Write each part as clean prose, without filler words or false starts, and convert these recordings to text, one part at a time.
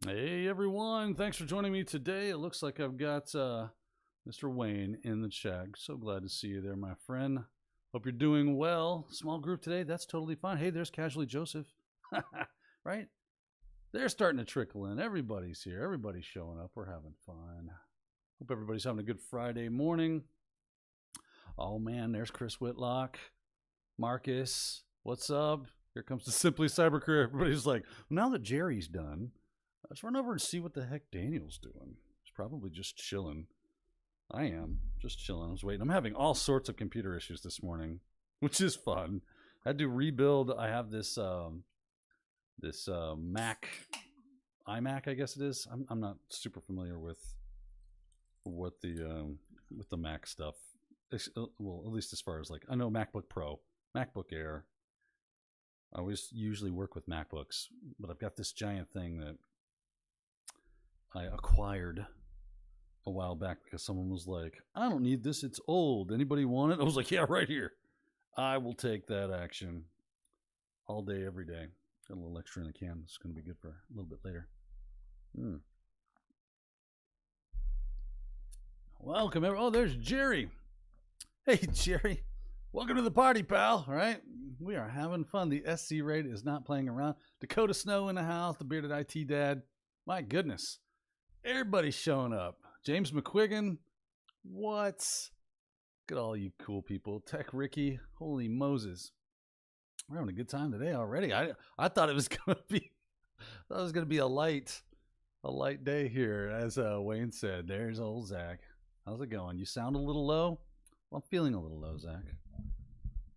Hey everyone, thanks for joining me today. It looks like I've got Mr. Wayne in the chat. So glad to see you there, my friend. Hope you're doing well. Small group today, that's totally fine. Hey, there's Casually Joseph. Right? They're starting to trickle in. Everybody's here. Everybody's showing up. We're having fun. Hope everybody's having a good Friday morning. Oh man, there's Chris Whitlock. Marcus, what's up? Here comes the Simply Cyber Career. Everybody's like, now that Jerry's done, let's run over and see what the heck Daniel's doing. He's probably just chilling. I am just chilling. I was waiting. I'm having all sorts of computer issues this morning, which is fun. I had to rebuild. I have this Mac, iMac, I guess it is. I'm not super familiar with what the Mac stuff. Well, at least as far as like I know MacBook Pro, MacBook Air. I always usually work with MacBooks, but I've got this giant thing that I acquired a while back because someone was like, I don't need this, it's old. Anybody want it? I was like, yeah, right here. I will take that action all day, every day. Got a little extra in the can. It's going to be good for a little bit later. Welcome, everyone. Oh, there's Jerry. Hey, Jerry. Welcome to the party, pal. All right. We are having fun. The SC raid is not playing around. Dakota Snow in the house. The bearded IT dad. My goodness. Everybody's showing up. James McQuiggan. What? Look at all you cool people. Tech Ricky. Holy Moses. We're having a good time today already. I thought it was gonna be a light day here, as Wayne said. There's old Zach. How's it going? You sound a little low? Well, I'm feeling a little low, Zach.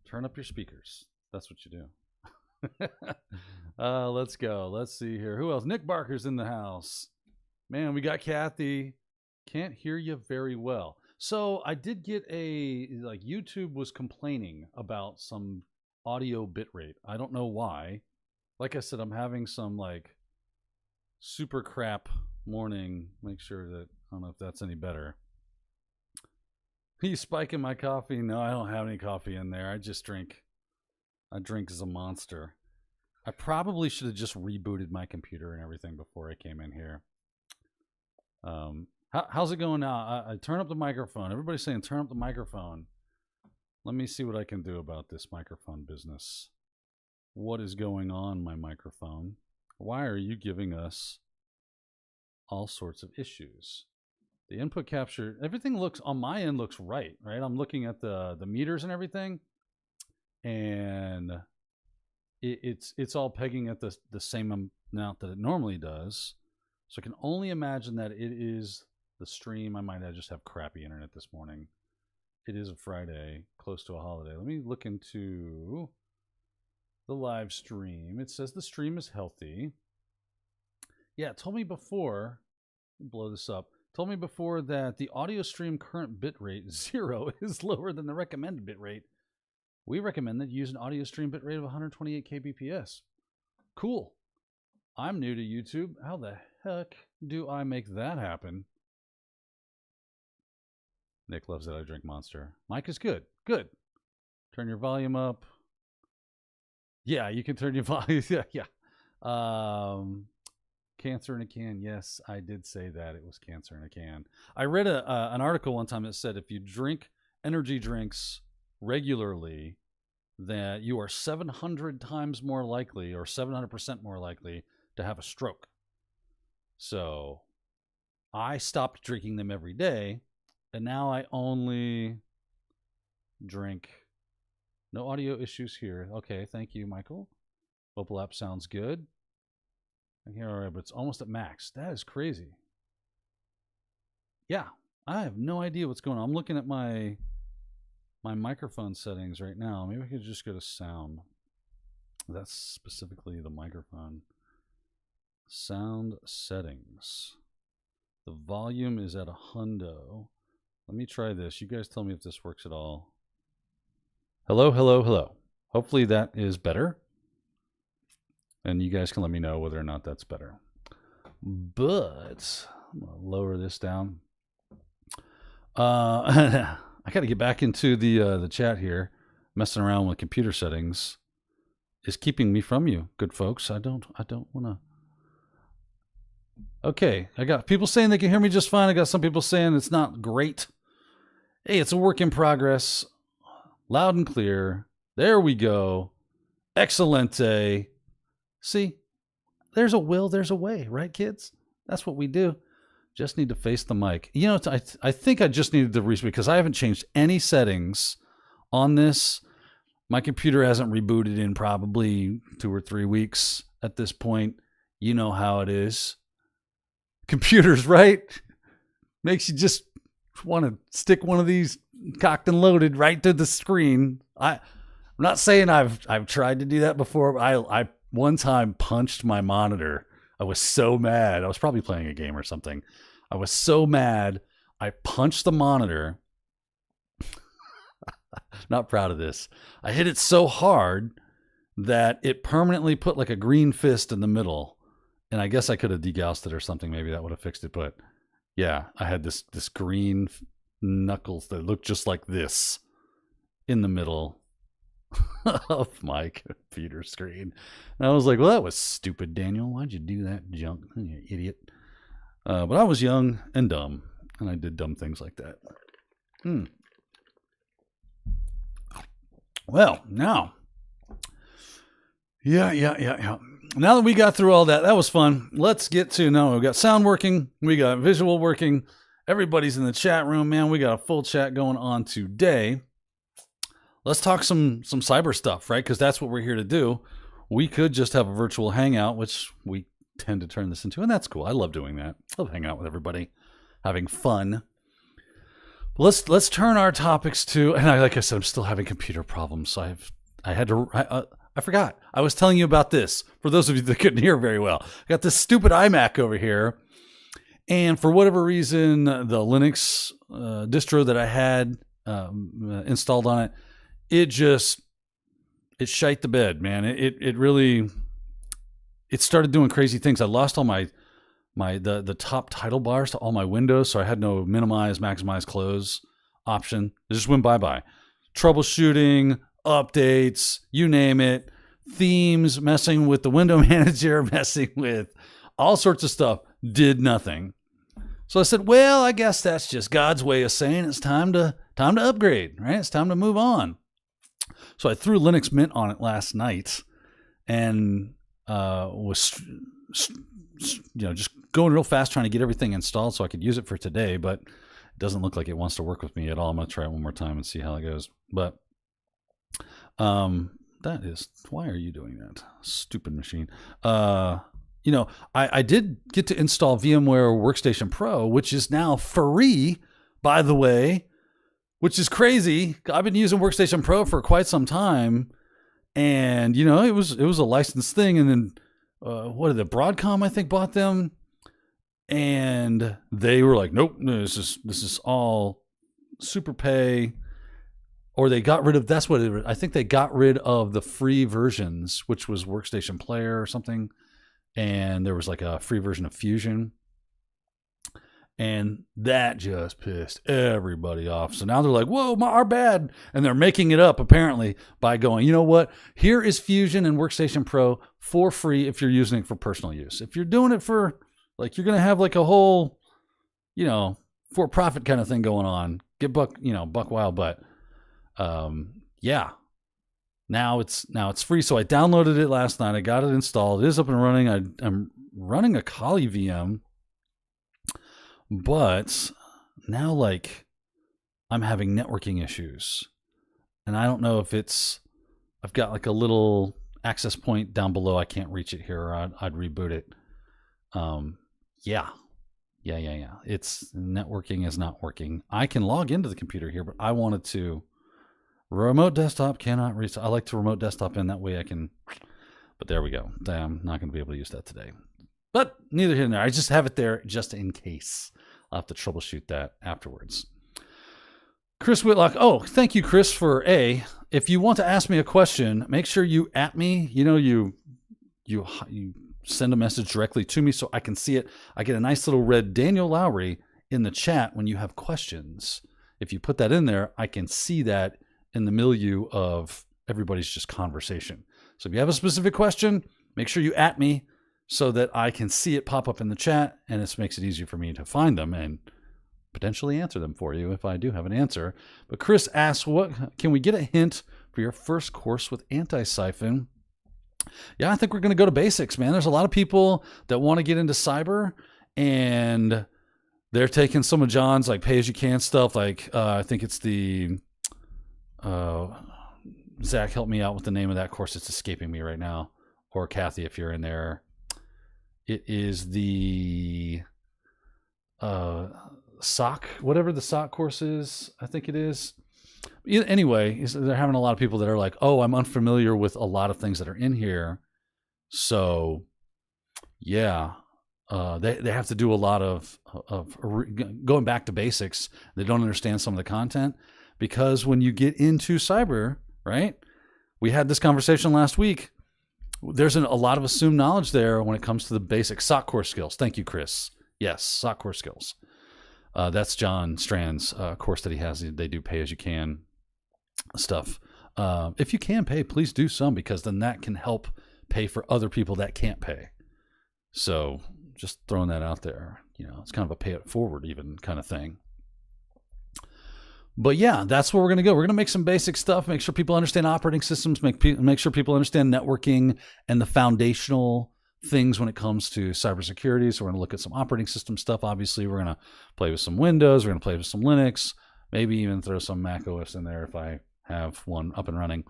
Turn up your speakers. That's what you do. Let's go. Let's see here. Who else? Nick Barker's in the house. Man, we got Kathy. Can't hear you very well. So I did get YouTube was complaining about some audio bitrate. I don't know why. Like I said, I'm having some super crap morning. Make sure that, I don't know if that's any better. Are you spiking my coffee? No, I don't have any coffee in there. I drink as a monster. I probably should have just rebooted my computer and everything before I came in here. How's it going now? I turn up the microphone. Everybody's saying turn up the microphone. Let me see what I can do about this microphone business. What is going on, my microphone? Why are you giving us all sorts of issues? The input capture, everything looks, on my end, looks right? I'm looking at the meters and everything, and it's all pegging at the same amount that it normally does. So I can only imagine that it is the stream. I might just have crappy internet this morning. It is a Friday, close to a holiday. Let me look into the live stream. It says the stream is healthy. Yeah, it told me before, blow this up, told me before that the audio stream current bitrate 0 is lower than the recommended bitrate. We recommend that you use an audio stream bitrate of 128 kbps. Cool. I'm new to YouTube. How the heck do I make that happen? Nick loves that I drink Monster. Mike is good. Good. Turn your volume up. Yeah, you can turn your volume. Yeah. Cancer in a can. Yes, I did say that. It was cancer in a can. I read an article one time that said if you drink energy drinks regularly, that you are 700 times more likely, or 700% more likely, to have a stroke. So I stopped drinking them every day, and now I only drink. No audio issues here. Okay, thank you, Michael. Mobile app sounds good. All right, but it's almost at max. That is crazy. Yeah, I have no idea what's going on. I'm looking at my microphone settings right now. Maybe I could just go to sound. That's specifically the microphone. Sound settings. The volume is at 100. Let me try this. You guys tell me if this works at all. Hello, hello, hello. Hopefully that is better. And you guys can let me know whether or not that's better. But I'm going to lower this down. I got to get back into the chat here. Messing around with computer settings is keeping me from you, good folks. I don't want to. Okay, I got people saying they can hear me just fine. I got some people saying it's not great. Hey, it's a work in progress. Loud and clear. There we go. Excelente. See, there's a will, there's a way, right, kids? That's what we do. Just need to face the mic. You know, I think I just needed to reset because I haven't changed any settings on this. My computer hasn't rebooted in probably 2 or 3 weeks at this point. You know how it is. Computers, right? Makes you just want to stick one of these cocked and loaded right to the screen. I'm not saying I've tried to do that before. I one time punched my monitor. I was so mad. I was probably playing a game or something. I was so mad. I punched the monitor. Not proud of this. I hit it so hard that it permanently put like a green fist in the middle. And I guess I could have degaussed it or something. Maybe that would have fixed it. But yeah, I had this green knuckles that looked just like this in the middle of my computer screen. And I was like, well, that was stupid, Daniel. Why'd you do that junk? You idiot. But I was young and dumb, and I did dumb things like that. Well, now. Yeah. Now that we got through all that, that was fun. Let's get to, now we got sound working. We got visual working. Everybody's in the chat room, man. We got a full chat going on today. Let's talk some cyber stuff, right? Because that's what we're here to do. We could just have a virtual hangout, which we tend to turn this into, and that's cool. I love doing that. I love hanging out with everybody, having fun. Let's turn our topics to, and like I said, I'm still having computer problems, so I forgot. I was telling you about this. For those of you that couldn't hear very well, I got this stupid iMac over here, and for whatever reason, the Linux distro that I had installed on it, it shite the bed, man. It really started doing crazy things. I lost all the top title bars to all my windows, so I had no minimize, maximize, close option. It just went bye-bye. Troubleshooting, updates, you name it, themes, messing with the window manager, messing with all sorts of stuff, did nothing. So I said, well, I guess that's just God's way of saying it's time to upgrade, right? It's time to move on. So I threw Linux Mint on it last night and was just going real fast trying to get everything installed so I could use it for today, but it doesn't look like it wants to work with me at all. I'm going to try it one more time and see how it goes. But why are you doing that? Stupid machine. I did get to install VMware Workstation Pro, which is now free, by the way, which is crazy. I've been using Workstation Pro for quite some time, and it was a licensed thing. And then Broadcom, I think, bought them, and they were like, nope, no, this is all super pay. Or they got rid of, I think they got rid of the free versions, which was Workstation Player or something. And there was like a free version of Fusion. And that just pissed everybody off. So now they're like, whoa, our bad. And they're making it up, apparently, by going, you know what? Here is Fusion and Workstation Pro for free if you're using it for personal use. If you're doing it for, like, you're going to have like a whole, for-profit kind of thing going on, get buck wild, but yeah. Now it's free. So I downloaded it last night. I got it installed. It is up and running. I'm running a Kali VM, but now I'm having networking issues, and I don't know if I've got like a little access point down below. I can't reach it here, or I'd reboot it. Yeah. It's networking is not working. I can log into the computer here, but I wanted to. Remote desktop cannot reach. I like to remote desktop in that way I can, but there we go. I'm not going to be able to use that today. But neither here nor there. I just have it there just in case. I'll have to troubleshoot that afterwards. Chris Whitlock. Oh, thank you, Chris, for if you want to ask me a question, make sure you at me. You send a message directly to me so I can see it. I get a nice little red Daniel Lowry in the chat when you have questions. If you put that in there, I can see that in the milieu of everybody's just conversation. So if you have a specific question, make sure you at me so that I can see it pop up in the chat, and this makes it easier for me to find them and potentially answer them for you if I do have an answer. But Chris asks, what can we get a hint for your first course with anti-siphon? Yeah, I think we're going to go to basics, man. There's a lot of people that want to get into cyber, and they're taking some of John's like pay-as-you-can stuff. Like I think it's the Zach, help me out with the name of that course. It's escaping me right now. Or Kathy, if you're in there. It is the SOC, whatever the SOC course is, I think it is. Anyway, they're having a lot of people that are like, oh, I'm unfamiliar with a lot of things that are in here. So, yeah, they have to do a lot of going back to basics. They don't understand some of the content because when you get into cyber, right? We had this conversation last week. There's a lot of assumed knowledge there when it comes to the basic SOC core skills. Thank you, Chris. Yes, SOC core skills. That's John Strand's course that he has. They do pay-as-you-can stuff. If you can pay, please do some, because then that can help pay for other people that can't pay. So just throwing that out there. You know, it's kind of a pay it forward even kind of thing. But yeah, that's where we're going to go. We're going to make some basic stuff, make sure people understand operating systems, make sure people understand networking and the foundational things when it comes to cybersecurity. So we're going to look at some operating system stuff. Obviously, we're going to play with some Windows. We're going to play with some Linux, maybe even throw some Mac OS in there if I have one up and running.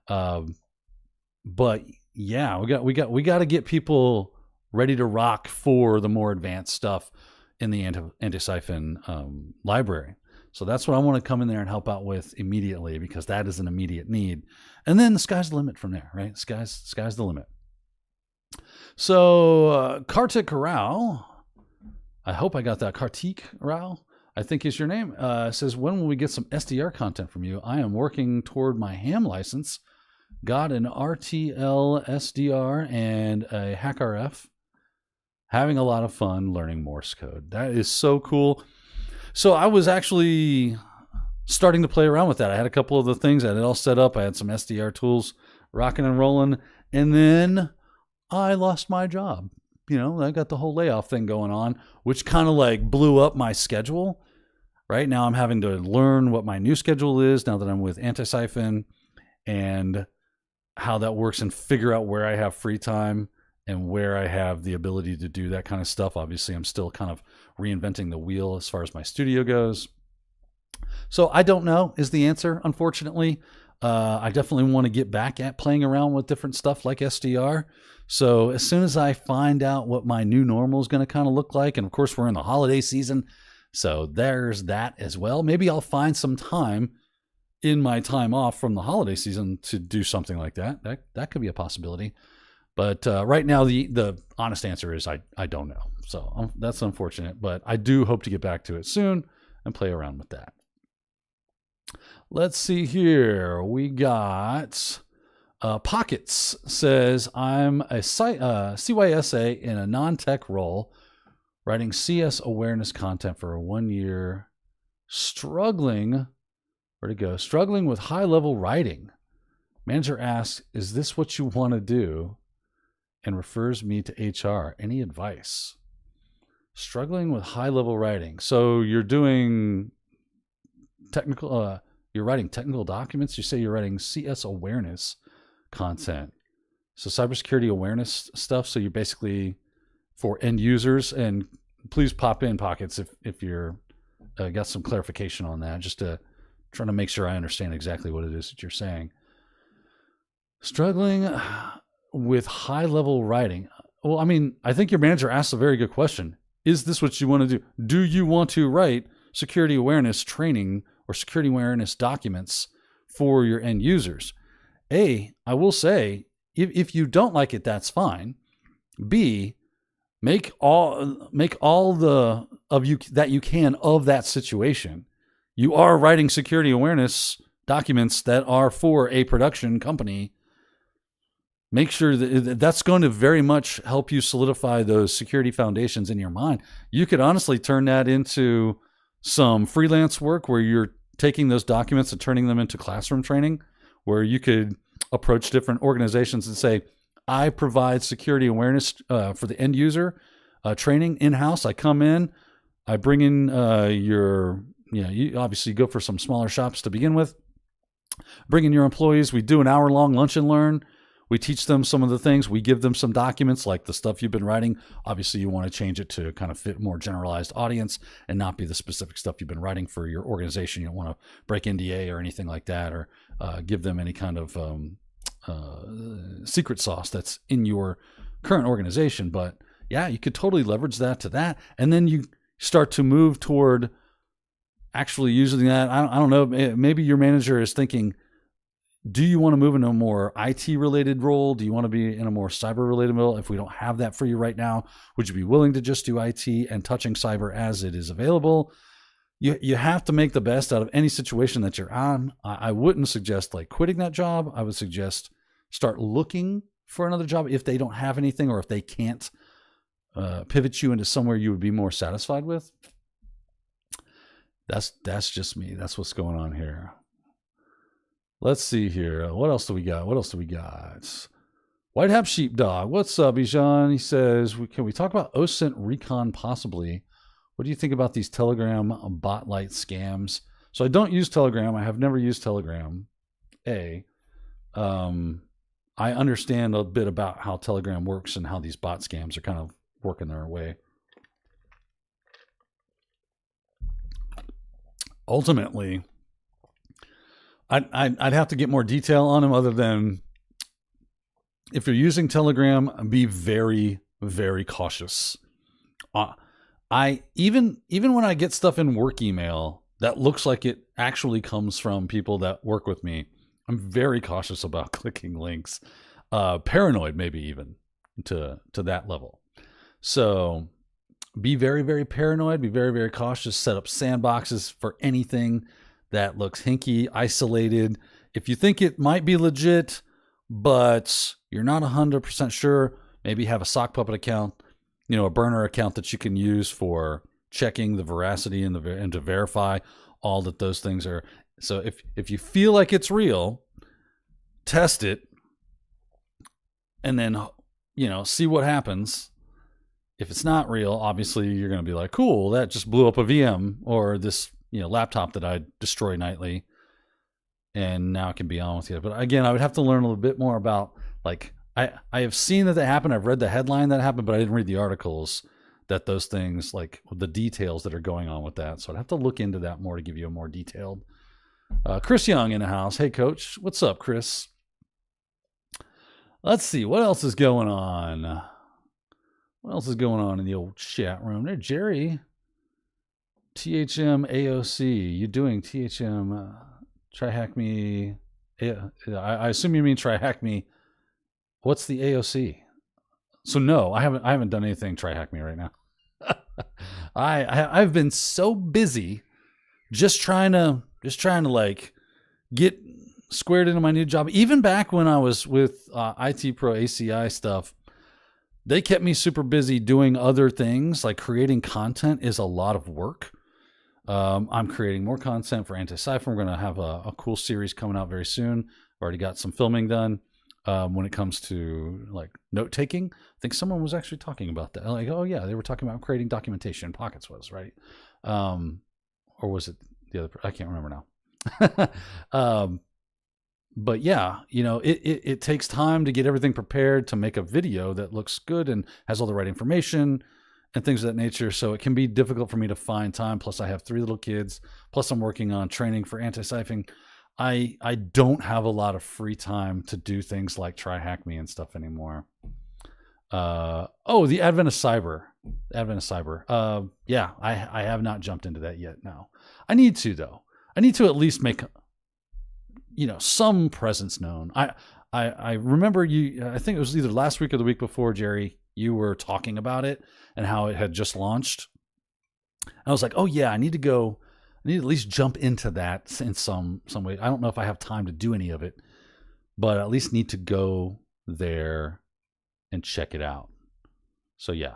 But yeah, we got to get people ready to rock for the more advanced stuff in the anti-siphon library. So that's what I want to come in there and help out with immediately, because that is an immediate need. And then the sky's the limit from there, right? Sky's the limit. So Kartik Rao, I hope I got that. Kartik Rao, I think is your name, says, when will we get some SDR content from you? I am working toward my ham license. Got an RTL SDR and a HackRF. Having a lot of fun learning Morse code. That is so cool. So I was actually starting to play around with that. I had a couple of the things. I had it all set up. I had some SDR tools rocking and rolling. And then I lost my job. You know, I got the whole layoff thing going on, which kind of like blew up my schedule. Right now I'm having to learn what my new schedule is now that I'm with Anti-Siphon and how that works, and figure out where I have free time and where I have the ability to do that kind of stuff. Obviously, I'm still kind of reinventing the wheel as far as my studio goes. So I don't know is the answer, unfortunately. I definitely want to get back at playing around with different stuff like SDR. So as soon as I find out what my new normal is going to kind of look like, and of course we're in the holiday season, so there's that as well. Maybe I'll find some time in my time off from the holiday season to do something like that. That could be a possibility. But right now, the honest answer is I don't know. So that's unfortunate, but I do hope to get back to it soon and play around with that. Let's see here. We got Pockets says, I'm a CYSA in a non-tech role, writing CS awareness content for 1 year, struggling with high-level writing. Manager asks, is this what you want to do? And refers me to HR. Any advice? Struggling with high-level writing. So you're doing technical, you're writing technical documents. You say you're writing CS awareness content. So cybersecurity awareness stuff. So you're basically for end users. And please pop in, Pockets, if you're got some clarification on that, just to try to make sure I understand exactly what it is that you're saying. Struggling with high-level writing. Well, I mean, I think your manager asked a very good question. Is this what you want to do? Do you want to write security awareness training or security awareness documents for your end users? A, I will say, if you don't like it, that's fine. B, make all the of you that you can of that situation. You are writing security awareness documents that are for a production company. Make sure that that's going to very much help you solidify those security foundations in your mind. You could honestly turn that into some freelance work where you're taking those documents and turning them into classroom training, where you could approach different organizations and say, I provide security awareness for the end user training in-house. I come in, I bring in you obviously go for some smaller shops to begin with. Bring in your employees. We do an hour-long lunch and learn. We teach them some of the things. We give them some documents like the stuff you've been writing. Obviously, you want to change it to kind of fit more generalized audience and not be the specific stuff you've been writing for your organization. You don't want to break NDA or anything like that, or give them any kind of secret sauce that's in your current organization. But yeah, you could totally leverage that to that. And then you start to move toward actually using that. I don't know. Maybe your manager is thinking, do you want to move into a more IT related role? Do you want to be in a more cyber related role? If we don't have that for you right now, would you be willing to just do IT and touching cyber as it is available? You have to make the best out of any situation that you're on. I wouldn't suggest like quitting that job. I would suggest start looking for another job if they don't have anything, or if they can't pivot you into somewhere you would be more satisfied with. That's just me. That's what's going on here. Let's see here. What else do we got? White Hat Sheepdog. What's up, Bijan? He says, can we talk about OSINT recon possibly? What do you think about these Telegram bot-light scams? So I don't use Telegram. I have never used Telegram. I understand a bit about how Telegram works and how these bot scams are kind of working their way. Ultimately, I'd have to get more detail on them, other than if you're using Telegram, be very, very cautious. Even when I get stuff in work email that looks like it actually comes from people that work with me, I'm very cautious about clicking links. Paranoid, maybe even to that level. So be very, very paranoid. Be very, very cautious. Set up sandboxes for anything that looks hinky, isolated. If you think it might be legit, but you're not 100% sure, maybe have a sock puppet account, a burner account that you can use for checking the veracity and to verify all that those things are. So if you feel like it's real, test it, and then see what happens. If it's not real, obviously you're going to be like, cool, that just blew up a VM or this laptop that I destroy nightly, and now it can be on with you. But again, I would have to learn a little bit more about, like, I have seen that happened. I've read the headline that happened, but I didn't read the articles that those things, like the details that are going on with that. So I'd have to look into that more to give you a more detailed. Chris Young in the house. Hey, Coach. What's up, Chris? Let's see. What else is going on? What else is going on in the old chat room? There, Jerry. THM AOC. You doing THM? Try hack me. I assume you mean try hack me. What's the AOC? So no, I haven't done anything try hack me right now. I've been so busy just trying to like get squared into my new job. Even back when I was with IT Pro ACI stuff, they kept me super busy doing other things. Like creating content is a lot of work. I'm creating more content for Anti-Cipher. We're going to have a cool series coming out very soon. I've already got some filming done. When it comes to like note taking, I think someone was actually talking about that. Like, oh yeah, they were talking about creating documentation. Pockets was right, or was it the other? I can't remember now. But yeah, it takes time to get everything prepared to make a video that looks good and has all the right information and things of that nature. So it can be difficult for me to find time. Plus, I have 3 little kids. Plus, I'm working on training for anti-siphoning. I don't have a lot of free time to do things like try hack me and stuff anymore. The Advent of Cyber. Yeah, I have not jumped into that yet. No, I need to though. I need to at least make, some presence known. I remember you. I think it was either last week or the week before, Jerry. You were talking about it and how it had just launched. I was like, oh yeah, I need to at least jump into that in some way. I don't know if I have time to do any of it, but I at least need to go there and check it out. So yeah.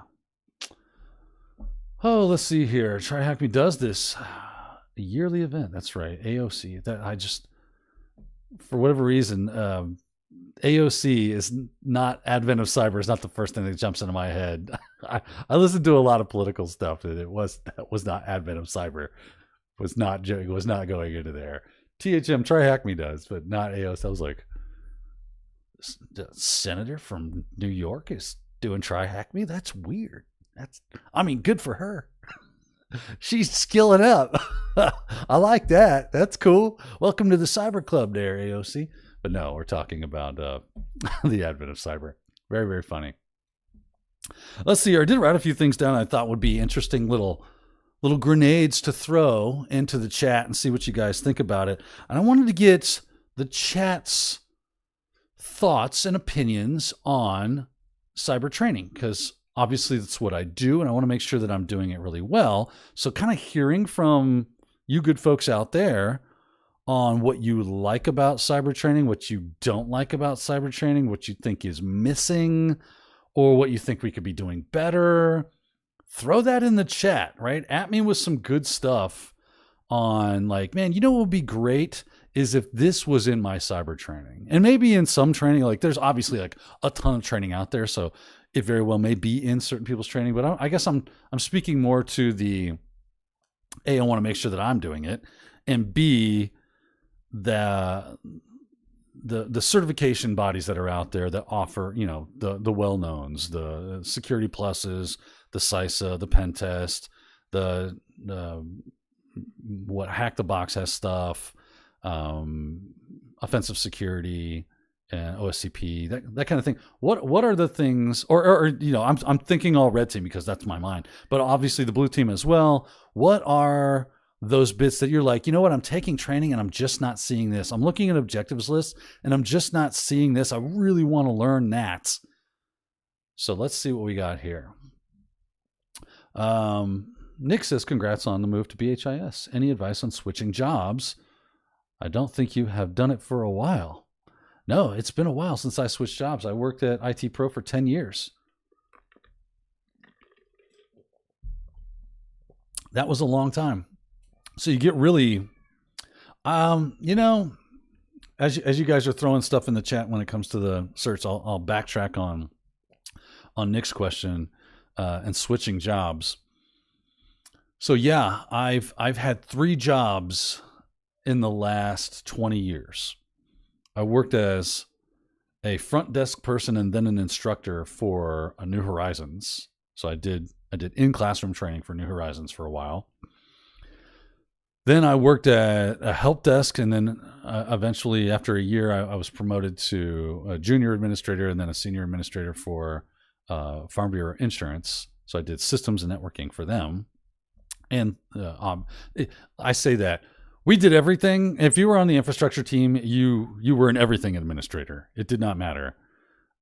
Oh, let's see here. Try Hack Me does this. A yearly event. That's right. AOC. That I just, for whatever reason, AOC is not Advent of Cyber is not the first thing that jumps into my head. I listened to a lot of political stuff, and that was not Advent of Cyber. Was not going into there. THM Try Hack Me does, but not AOC. I was like, the senator from New York is doing Try Hack Me? That's weird. Good for her. She's skilling up. I like that. That's cool. Welcome to the Cyber Club there, AOC. But no, we're talking about the advent of cyber. Very, very funny. Let's see here. I did write a few things down I thought would be interesting little grenades to throw into the chat and see what you guys think about it. And I wanted to get the chat's thoughts and opinions on cyber training, because obviously that's what I do, and I want to make sure that I'm doing it really well. So kind of hearing from you good folks out there on what you like about cyber training, what you don't like about cyber training, what you think is missing, or what you think we could be doing better. Throw that in the chat, right? At me with some good stuff on like, man, you know what would be great is if this was in my cyber training. And maybe in some training, like there's obviously like a ton of training out there, so it very well may be in certain people's training, but I guess I'm speaking more to the A, I want to make sure that I'm doing it, and B, the certification bodies that are out there that offer, you know, the well-knowns, the Security Pluses, the CISA, the Pen Test, the what Hack the Box has stuff, offensive security, and OSCP, that kind of thing. What are the things, or you know, I'm thinking all red team because that's my mind, but obviously the blue team as well. What are those bits that you're like, you know what, I'm taking training and I'm just not seeing this. I'm looking at objectives list and I'm just not seeing this. I really want to learn that. So let's see what we got here. Nick says, congrats on the move to BHIS. Any advice on switching jobs? I don't think you have done it for a while. No, it's been a while since I switched jobs. I worked at IT Pro for 10 years. That was a long time. So you get really, you know, as you guys are throwing stuff in the chat when it comes to the search, I'll backtrack on Nick's question and switching jobs. So yeah, I've had 3 jobs in the last 20 years. I worked as a front desk person and then an instructor for New Horizons. So I did in-classroom training for New Horizons for a while. Then I worked at a help desk, and then eventually, after a year, I was promoted to a junior administrator and then a senior administrator for Farm Bureau Insurance. So I did systems and networking for them. And I say that we did everything. If you were on the infrastructure team, you were an everything administrator. It did not matter.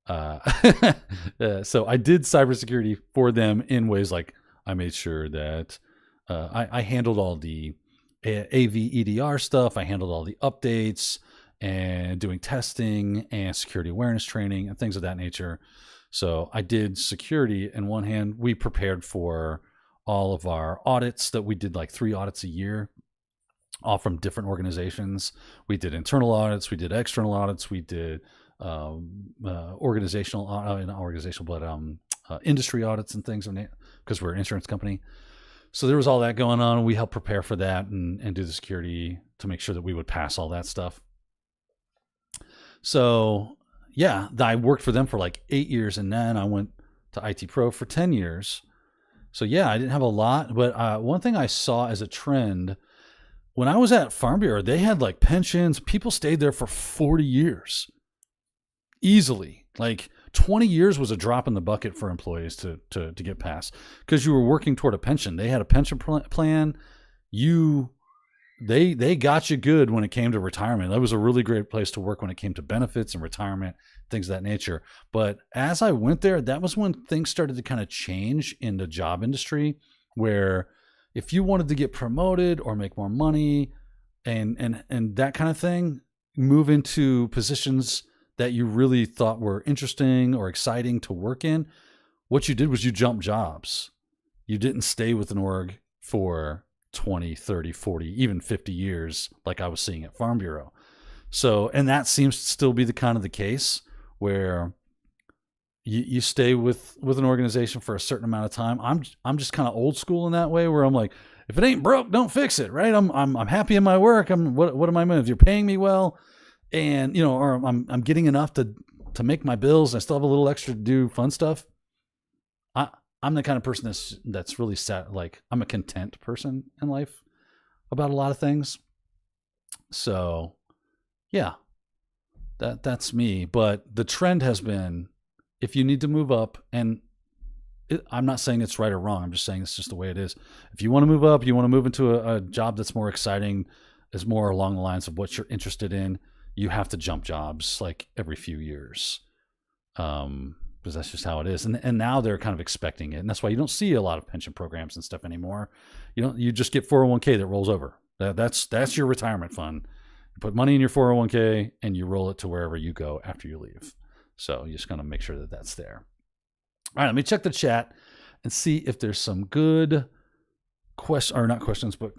So I did cybersecurity for them in ways like I made sure that I handled all the AV EDR stuff. I handled all the updates and doing testing and security awareness training and things of that nature. So I did security. In one hand, we prepared for all of our audits that we did, like 3 audits a year, all from different organizations. We did internal audits, we did external audits, we did industry audits and things, because we're an insurance company. So there was all that going on. We helped prepare for that and do the security to make sure that we would pass all that stuff. So yeah, I worked for them for like 8 years, and then I went to IT Pro for 10 years. So yeah, I didn't have a lot, but one thing I saw as a trend, when I was at Farm Bureau, they had like pensions. People stayed there for 40 years. Easily. Like 20 years was a drop in the bucket for employees to get past, because you were working toward a pension. They had a pension plan. They got you good when it came to retirement. That was a really great place to work when it came to benefits and retirement, things of that nature. But as I went there, that was when things started to kind of change in the job industry, where if you wanted to get promoted or make more money and that kind of thing, move into positions that you really thought were interesting or exciting to work in, what you did was you jumped jobs. You didn't stay with an org for 20, 30, 40, even 50 years like I was seeing at Farm Bureau. So, and that seems to still be the kind of the case where you stay with an organization for a certain amount of time. I'm just kind of old school in that way, where I'm like, if it ain't broke, don't fix it, right? I'm happy in my work. What am I doing? If you're paying me well, and or I'm getting enough to make my bills, and I still have a little extra to do fun stuff. I'm the kind of person that's really sad. Like, I'm a content person in life about a lot of things. So, yeah, that's me. But the trend has been, if you need to move up, and I'm not saying it's right or wrong. I'm just saying it's just the way it is. If you want to move up, you want to move into a job that's more exciting, is more along the lines of what you're interested in, you have to jump jobs like every few years. Because that's just how it is. And now they're kind of expecting it. And that's why you don't see a lot of pension programs and stuff anymore. You just get 401k that rolls over. That's your retirement fund. You put money in your 401k and you roll it to wherever you go after you leave. So you just got to make sure that that's there. All right, let me check the chat and see if there's some good not questions, but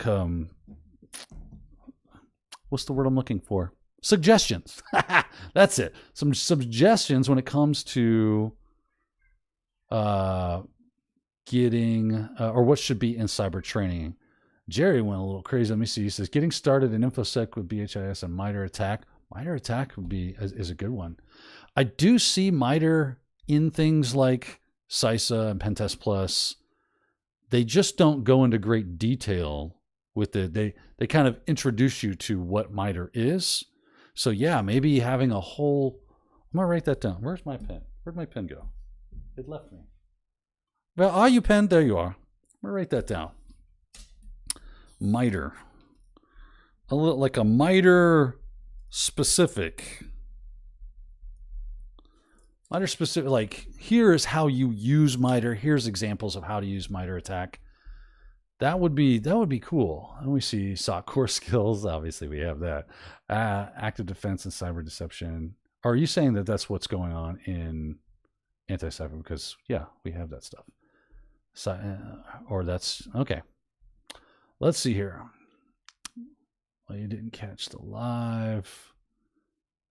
what's the word I'm looking for? Suggestions. That's it. Some suggestions when it comes to getting or what should be in cyber training. Jerry went a little crazy. Let me see. He says getting started in infosec with BHIS and MITRE ATT&CK. MITRE ATT&CK is a good one. I do see MITRE in things like CISA and Pentest Plus. They just don't go into great detail with it. They kind of introduce you to what MITRE is. So yeah, maybe having a whole, I'm going to write that down. Where's my pen? Where'd my pen go? It left me. Well, are you pen? There you are. I'm going to write that down. MITRE. A little like a MITRE specific. MITRE specific, like here's how you use MITRE. Here's examples of how to use MITRE ATT&CK. That would be cool. And we see SOC core skills. Obviously, we have that. Active defense and cyber deception. Are you saying that that's what's going on in anti-cyber? Because yeah, we have that stuff. So, or that's okay. Let's see here. Well, you didn't catch the live.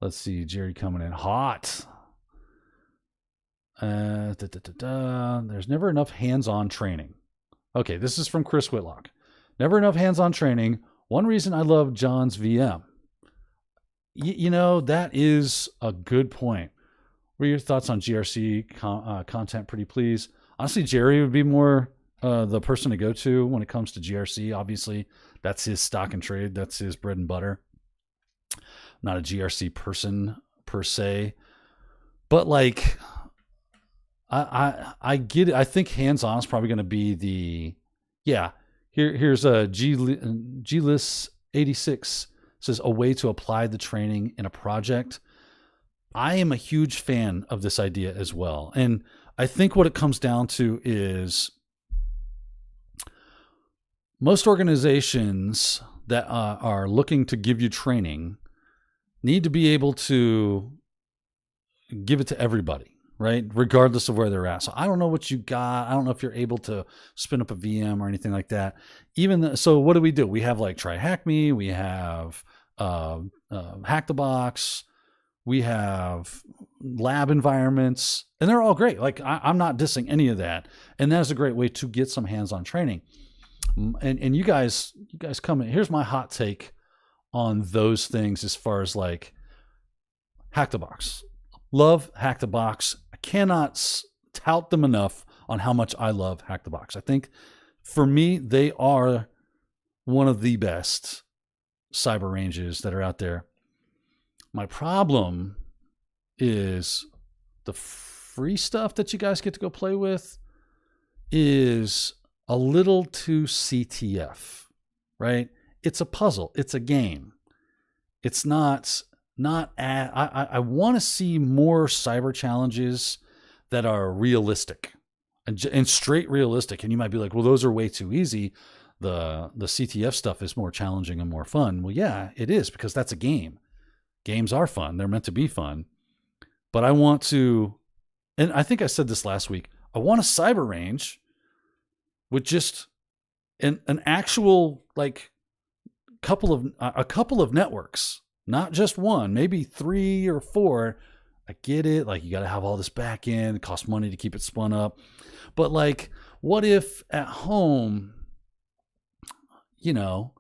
Let's see, Jerry coming in hot. There's never enough hands-on training. Okay, this is from Chris Whitlock. Never enough hands-on training. One reason I love John's VM. That is a good point. What are your thoughts on GRC content? Pretty please. Honestly, Jerry would be more the person to go to when it comes to GRC. Obviously, that's his stock and trade. That's his bread and butter. Not a GRC person per se, but like, I get it. I think hands-on is probably going to be the, yeah. Here's a GLIS 86 says a way to apply the training in a project. I am a huge fan of this idea as well. And I think what it comes down to is most organizations that are looking to give you training need to be able to give it to everybody, right? Regardless of where they're at. So I don't know what you got. I don't know if you're able to spin up a VM or anything like that. So what do? We have like Try Hack Me. We have Hack the Box. We have lab environments, and they're all great. Like I'm not dissing any of that. And that's a great way to get some hands-on training. And you guys come in. Here's my hot take on those things as far as like Hack the Box. Love Hack the Box. I cannot tout them enough on how much I love Hack the Box. I think for me, they are one of the best cyber ranges that are out there. My problem is the free stuff that you guys get to go play with is a little too CTF, right? It's a puzzle. It's a game. It's not I want to see more cyber challenges that are realistic and straight realistic. And you might be like, well, those are way too easy. The CTF stuff is more challenging and more fun. Well, yeah, it is, because that's a game. Games are fun. They're meant to be fun. But I want to, and I think I said this last week, I want a cyber range with just an actual like a couple of networks, not just one, maybe 3 or 4. I get it. Like, you got to have all this back end. It costs money to keep it spun up. But like, what if at home, you know,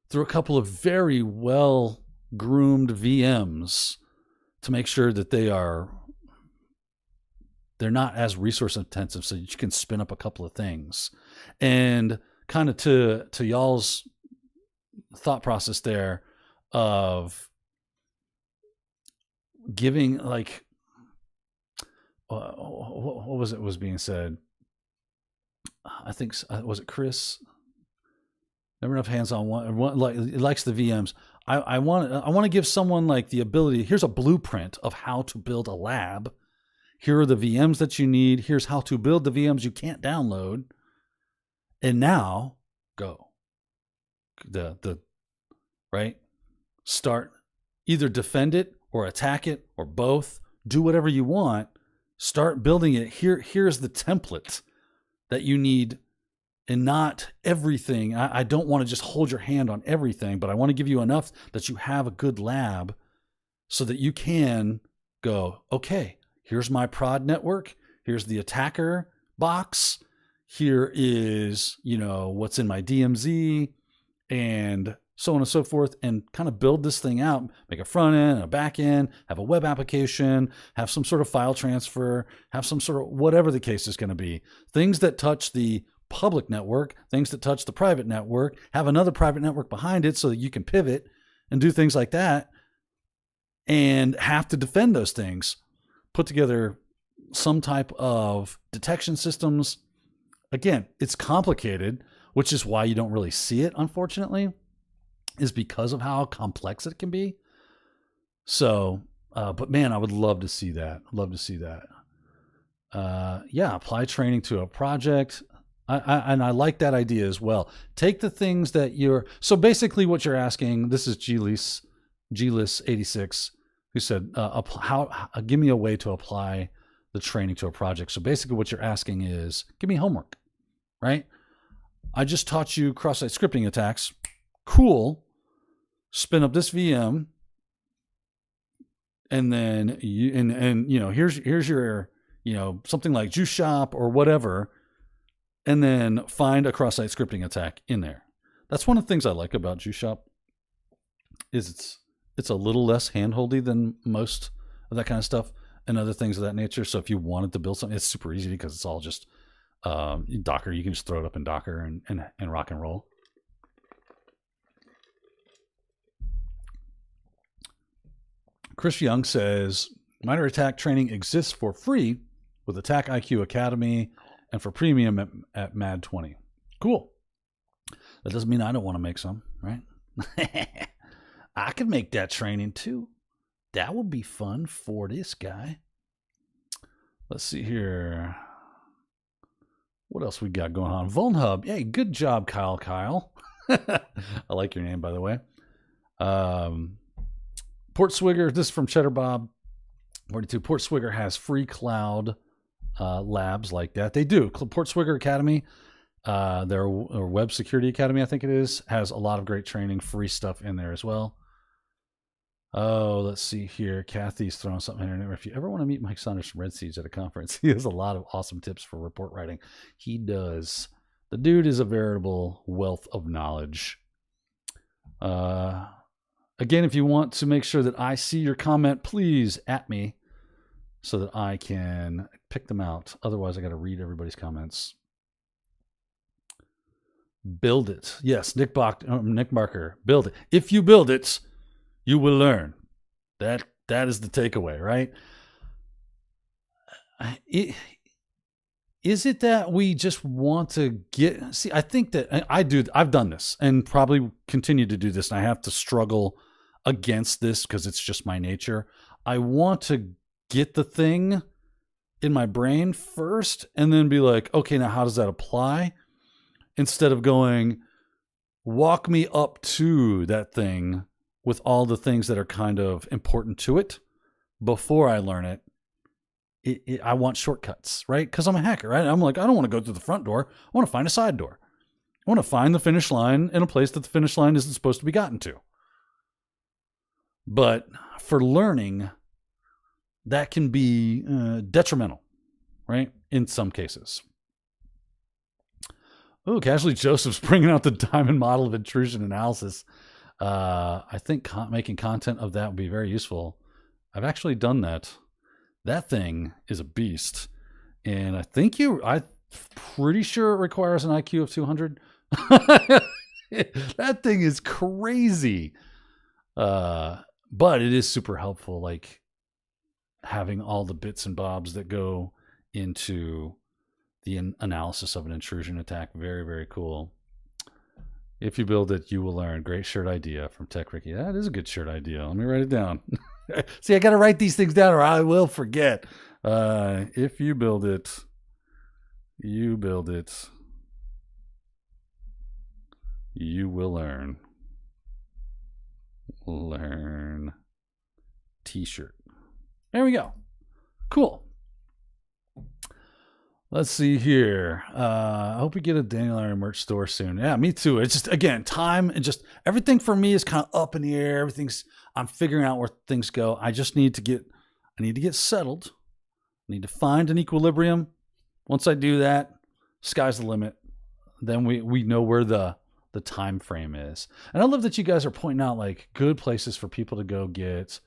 through a couple of very well groomed VMs to make sure that they're not as resource intensive, so you can spin up a couple of things. And kind of to y'all's thought process there of giving, like, what was being said? I think, was it Chris? Never enough hands on one. Like, likes the VMs. I want to give someone like the ability. Here's a blueprint of how to build a lab. Here are the VMs that you need. Here's how to build the VMs you can't download. And now go. Right? Start, either defend it or attack it or both. Do whatever you want. Start building it. Here's the template that you need, and not everything. I don't want to just hold your hand on everything, but I want to give you enough that you have a good lab so that you can go, okay, here's my prod network. Here's the attacker box. Here is, what's in my DMZ, and so on and so forth, and kind of build this thing out, make a front end and a back end, have a web application, have some sort of file transfer, have some sort of whatever the case is going to be. Things that touch the public network, things that touch the private network, have another private network behind it so that you can pivot and do things like that, and have to defend those things. Put together some type of detection systems. Again, it's complicated, which is why you don't really see it, unfortunately, is because of how complex it can be. So, but man, I would love to see that. Apply training to a project. I like that idea as well. Take the things that so basically what you're asking, this is Glis86, who said, give me a way to apply the training to a project. So basically what you're asking is, give me homework, right? I just taught you cross-site scripting attacks. Cool. Spin up this VM, and then here's your, something like Juice Shop or whatever, and then find a cross-site scripting attack in there. That's one of the things I like about Juice Shop, is it's a little less handholdy than most of that kind of stuff and other things of that nature. So if you wanted to build something, it's super easy because it's all just Docker. You can just throw it up in Docker and rock and roll. Chris Young says, minor attack training exists for free with Attack IQ Academy and for premium at MAD 20. Cool. That doesn't mean I don't want to make some, right? I could make that training too. That would be fun for this guy. Let's see here. What else we got going on? VulnHub. Hey, good job, Kyle. I like your name, by the way. Portswigger, this is from Cheddar Bob 42. Portswigger has free cloud labs like that. They do. Portswigger Academy, their web security academy, I think it is, has a lot of great training, free stuff in there as well. Oh, let's see here. Kathy's throwing something in there. If you ever want to meet Mike Saunders from Red Siege at a conference, he has a lot of awesome tips for report writing. He does. The dude is a veritable wealth of knowledge. Again, if you want to make sure that I see your comment, please at me so that I can pick them out. Otherwise, I got to read everybody's comments. Build it. Yes, Nick Barker. Build it. If you build it, you will learn. That is the takeaway, right? Is it that we just want to see, I think that I've done this and probably continue to do this, and I have to struggle against this because it's just my nature. I want to get the thing in my brain first and then be like, okay, now how does that apply? Instead of going, walk me up to that thing with all the things that are kind of important to it before I learn it. I want shortcuts, right? Because I'm a hacker, right? I'm like, I don't want to go through the front door. I want to find a side door. I want to find the finish line in a place that the finish line isn't supposed to be gotten to. But for learning, that can be detrimental, right? In some cases. Oh, Casually Joseph's bringing out the diamond model of intrusion analysis. I think making content of that would be very useful. I've actually done that. That thing is a beast. And I'm pretty sure it requires an IQ of 200. That thing is crazy. But it is super helpful, like having all the bits and bobs that go into the analysis of an intrusion attack. Very, very cool. If you build it, you will learn. Great shirt idea from Tech Ricky. That is a good shirt idea. Let me write it down. See, I got to write these things down or I will forget. If you build it, you build it, you will learn. Learn t-shirt. There we go. Cool. Let's see here. I hope we get a Daniel Larry merch store soon. Yeah, me too. It's just, again, time and just everything for me is kind of up in the air. I'm figuring out where things go. I just need to get settled. I need to find an equilibrium. Once I do that, sky's the limit. Then we know where the time frame is. And I love that you guys are pointing out like good places for people to go get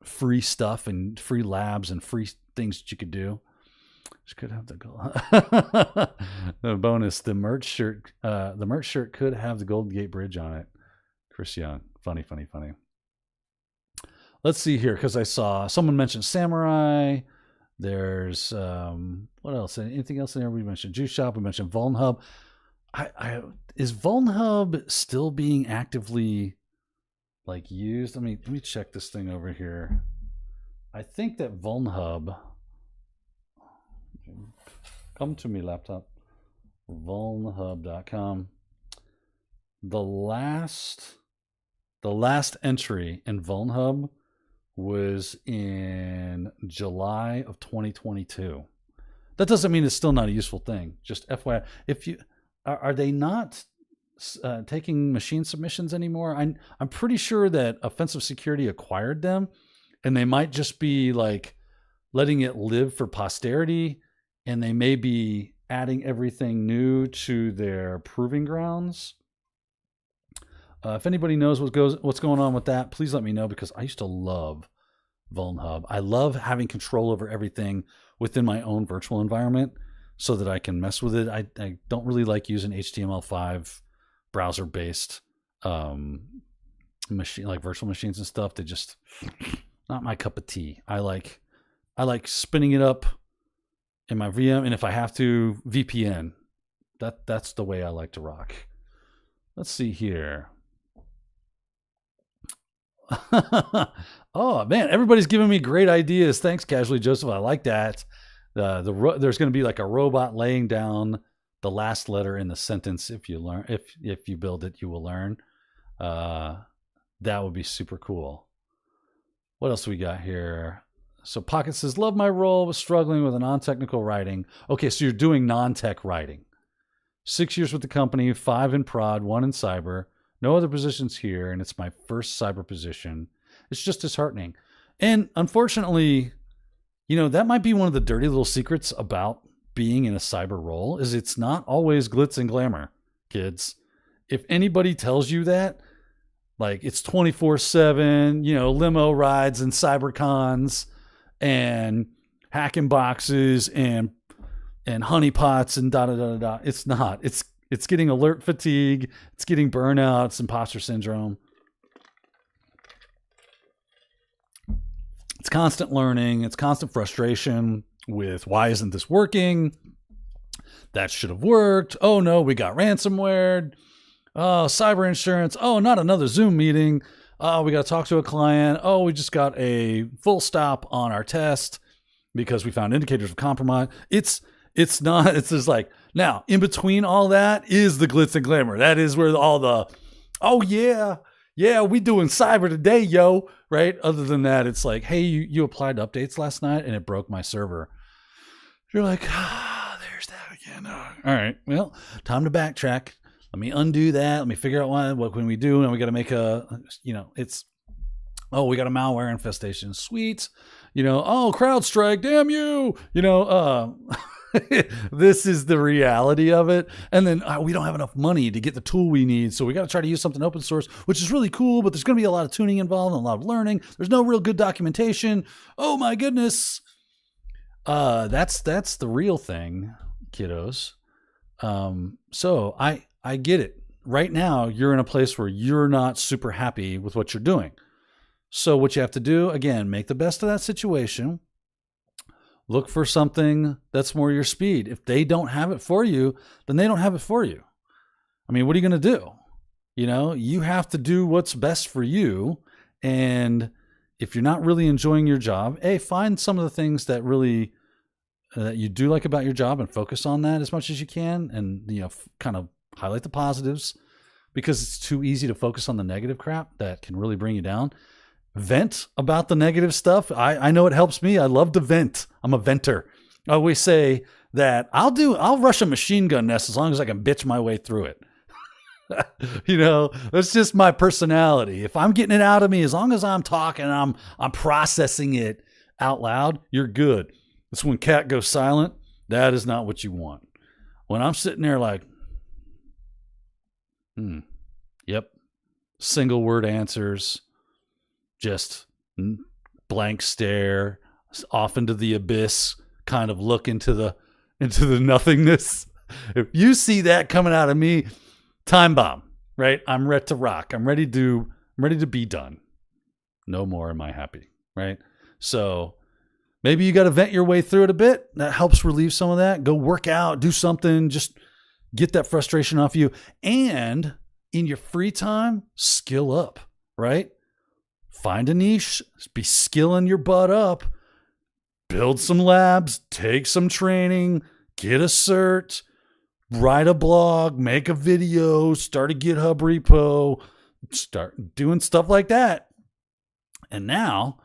free stuff and free labs and free things that you could do. Just could have the bonus. The merch shirt could have the Golden Gate Bridge on it. Chris Young. Funny. Let's see here, because I saw someone mention Samurai. There's what else? Anything else in there? We mentioned Juice Shop. We mentioned VulnHub. Is VulnHub still being actively like used? Let me check this thing over here. I think that VulnHub. Come to me, laptop. Vulnhub.com. The last entry in VulnHub was in July of 2022. That doesn't mean it's still not a useful thing. Just FYI, if you are they not taking machine submissions anymore? I'm pretty sure that Offensive Security acquired them, and they might just be like letting it live for posterity, and they may be adding everything new to their proving grounds. If anybody knows what's going on with that, please let me know, because I used to love VulnHub. I love having control over everything within my own virtual environment so that I can mess with it. I don't really like using HTML5 browser-based machine, like virtual machines and stuff. They just not my cup of tea. I like spinning it up in my VM, and if I have to, VPN. That's the way I like to rock. Let's see here. Oh man, everybody's giving me great ideas. Thanks, Casually Joseph. I like that. There's going to be like a robot laying down the last letter in the sentence. If you build it, you will learn. That would be super cool. What else we got here? So Pocket says, love my role, was struggling with a non-technical writing. Okay, so you're doing non-tech writing. 6 years with the company, 5 in prod, 1 in cyber. No other positions here, and it's my first cyber position. It's just disheartening. And unfortunately, that might be one of the dirty little secrets about being in a cyber role, is it's not always glitz and glamour, kids. If anybody tells you that, like it's 24/7, limo rides and cyber cons and hacking boxes and honeypots and da. It's not. It's getting alert fatigue. It's getting burnout. It's imposter syndrome. It's constant learning. It's constant frustration with why isn't this working? That should have worked. Oh no, we got ransomware. Oh, cyber insurance. Oh, not another Zoom meeting. Oh, we got to talk to a client. Oh, we just got a full stop on our test because we found indicators of compromise. It's just like, now in between all that is the glitz and glamour. That is where all the, oh yeah, we doing cyber today, yo, right? Other than that, it's like, hey, you applied updates last night and it broke my server. You're like, there's that again. All right, well, time to backtrack. Let me undo that. Let me figure out what can we do. And we got to make it's Oh, we got a malware infestation. Sweet. Oh, CrowdStrike, damn you. This is the reality of it. And then we don't have enough money to get the tool we need. So we got to try to use something open source, which is really cool, but there's going to be a lot of tuning involved and a lot of learning. There's no real good documentation. Oh my goodness. That's the real thing, kiddos. So I get it. Right now, you're in a place where you're not super happy with what you're doing. So what you have to do, again, make the best of that situation. Look for something that's more your speed. If they don't have it for you, then they don't have it for you. I mean, what are you going to do? You have to do what's best for you. And if you're not really enjoying your job, find some of the things that really that you do like about your job and focus on that as much as you can. And, kind of highlight the positives, because it's too easy to focus on the negative crap that can really bring you down. Vent about the negative stuff. I know it helps me. I love to vent. I'm a venter. I always say that I'll rush a machine gun nest as long as I can bitch my way through it. That's just my personality. If I'm getting it out of me, as long as I'm talking, I'm processing it out loud, you're good. It's when cat goes silent. That is not what you want. When I'm sitting there like, yep, single word answers, just blank stare, off into the abyss, kind of look into the nothingness. If you see that coming out of me, time bomb, right? I'm ready to rock. I'm ready to be done. No more am I happy, right? So maybe you got to vent your way through it a bit. That helps relieve some of that. Go work out, do something, just get that frustration off you. And in your free time, skill up, right? Find a niche, be skilling your butt up, build some labs, take some training, get a cert, write a blog, make a video, start a GitHub repo, start doing stuff like that. And now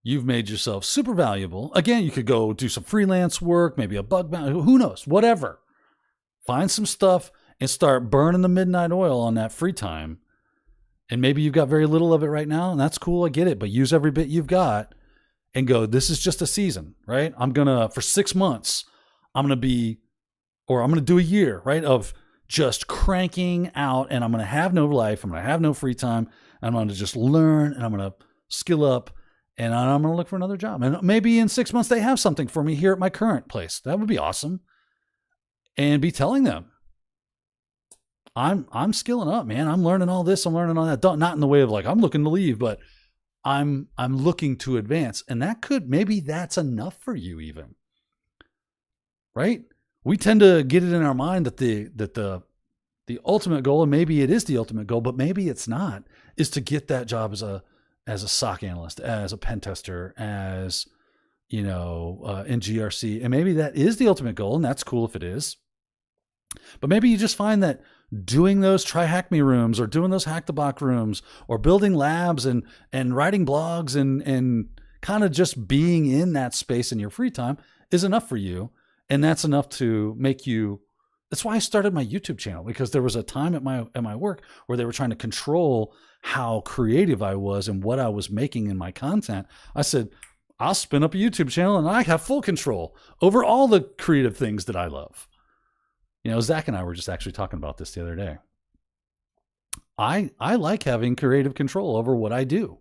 you've made yourself super valuable. Again, you could go do some freelance work, maybe a bug bounty, who knows, whatever. Find some stuff and start burning the midnight oil on that free time. And maybe you've got very little of it right now, and that's cool. I get it. But use every bit you've got and go, this is just a season, right? for 6 months, I'm going to do a year, right, of just cranking out, and I'm going to have no life. I'm going to have no free time. I'm going to just learn, and I'm going to skill up, and I'm going to look for another job. And maybe in 6 months, they have something for me here at my current place. That would be awesome. And be telling them, I'm skilling up, man. I'm learning all this. I'm learning all that. Not in the way of like, I'm looking to leave, but I'm looking to advance. And maybe that's enough for you even, right? We tend to get it in our mind that the ultimate goal, and maybe it is the ultimate goal, but maybe it's not, is to get that job as a SOC analyst, as a pen tester, as, in GRC. And maybe that is the ultimate goal, and that's cool if it is. But maybe you just find that doing those Try Hack Me rooms, or doing those Hack the Block rooms, or building labs and writing blogs and kind of just being in that space in your free time is enough for you. And that's enough to make you. That's why I started my YouTube channel, because there was a time at my work where they were trying to control how creative I was and what I was making in my content. I said, I'll spin up a YouTube channel and I have full control over all the creative things that I love. Zach and I were just actually talking about this the other day. I like having creative control over what I do,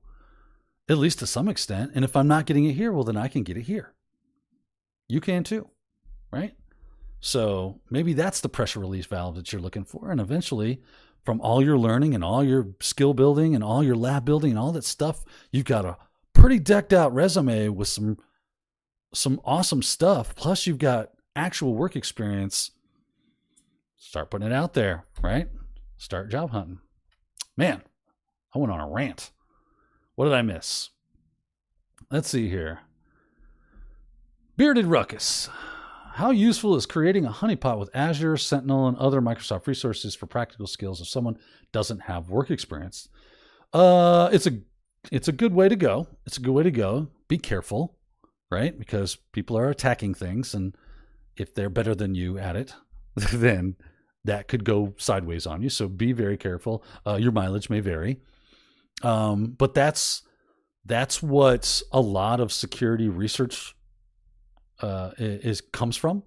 at least to some extent. And if I'm not getting it here, well, then I can get it here. You can too, right? So maybe that's the pressure release valve that you're looking for. And eventually, from all your learning and all your skill building and all your lab building and all that stuff, you've got a pretty decked out resume with some awesome stuff. Plus you've got actual work experience. Start putting it out there, right? Start job hunting. Man, I went on a rant. What did I miss? Let's see here. Bearded Ruckus. How useful is creating a honeypot with Azure, Sentinel, and other Microsoft resources for practical skills if someone doesn't have work experience? It's a good way to go. It's a good way to go. Be careful, right? Because people are attacking things, and if they're better than you at it, then that could go sideways on you. So be very careful. Your mileage may vary. But that's That's what a lot of security research comes from.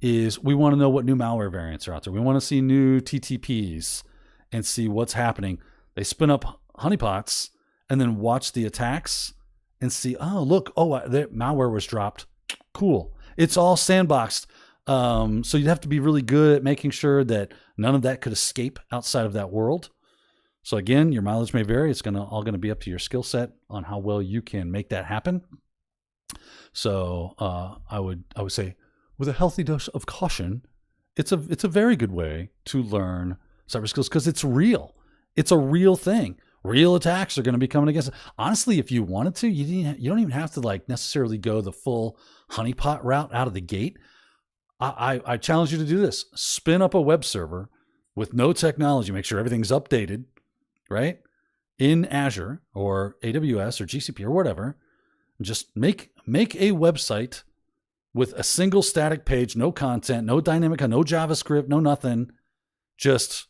Is we want to know what new malware variants are out there. We want to see new TTPs and see what's happening. They spin up honeypots and then watch the attacks and see, oh, look, the malware was dropped. Cool. It's all sandboxed. So you'd have to be really good at making sure that none of that could escape outside of that world. So again, your mileage may vary. It's all going to be up to your skill set on how well you can make that happen. So I would say, with a healthy dose of caution, it's a very good way to learn cyber skills because it's real. It's a real thing. Real attacks are going to be coming against it. Honestly, if you wanted to, you don't even have to like necessarily go the full honeypot route out of the gate. I challenge you to do this. Spin up a web server with no technology. Make sure everything's updated, right? In Azure or AWS or GCP or whatever. Just make a website with a single static page, no content, no dynamic, no JavaScript, no nothing, just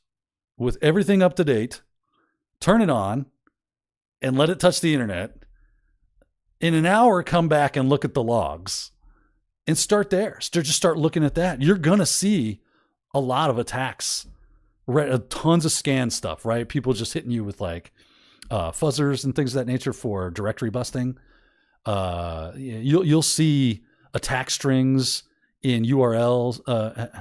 with everything up to date, turn it on and let it touch the internet. In an hour, come back and look at the logs and start there. Just start looking at that. You're going to see a lot of attacks, right? Tons of scan stuff, right? People just hitting you with like fuzzers and things of that nature for directory busting. You'll see attack strings in URLs.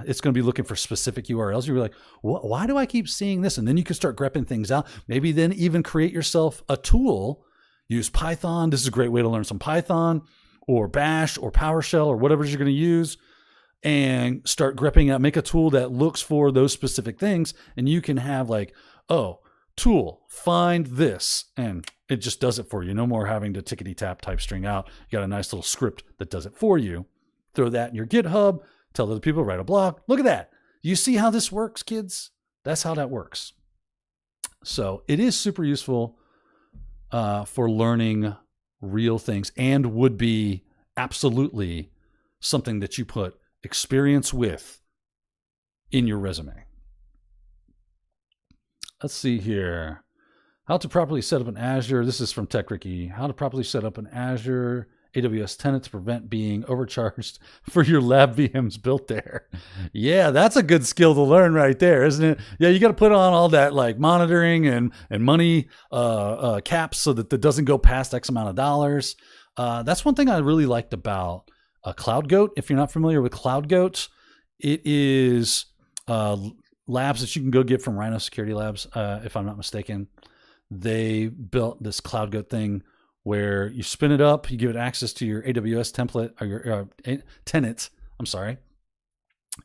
It's going to be looking for specific URLs. You're like, why do I keep seeing this? And then you can start grepping things out. Maybe then even create yourself a tool. Use Python. This is a great way to learn some Python or Bash or PowerShell or whatever you're going to use, and start grepping out. Make a tool that looks for those specific things. And you can have like, tool, find this. And it just does it for you. No more having to tickety tap type string out. You got a nice little script that does it for you. Throw that in your GitHub, tell other people, write a blog. Look at that. You see how this works, kids? That's how that works. So it is super useful for learning real things, and would be absolutely something that you put experience with in your resume. Let's see here. How to properly set up an Azure. This is from Tech Ricky. How to properly set up an Azure AWS tenant to prevent being overcharged for your lab VMs built there. Yeah, that's a good skill to learn right there, isn't it? Yeah, you got to put on all that like monitoring and money caps so that it doesn't go past X amount of dollars. That's one thing I really liked about CloudGoat. If you're not familiar with CloudGoat, it is labs that you can go get from Rhino Security Labs, if I'm not mistaken. They built this CloudGoat thing where you spin it up, you give it access to your AWS template or your tenant,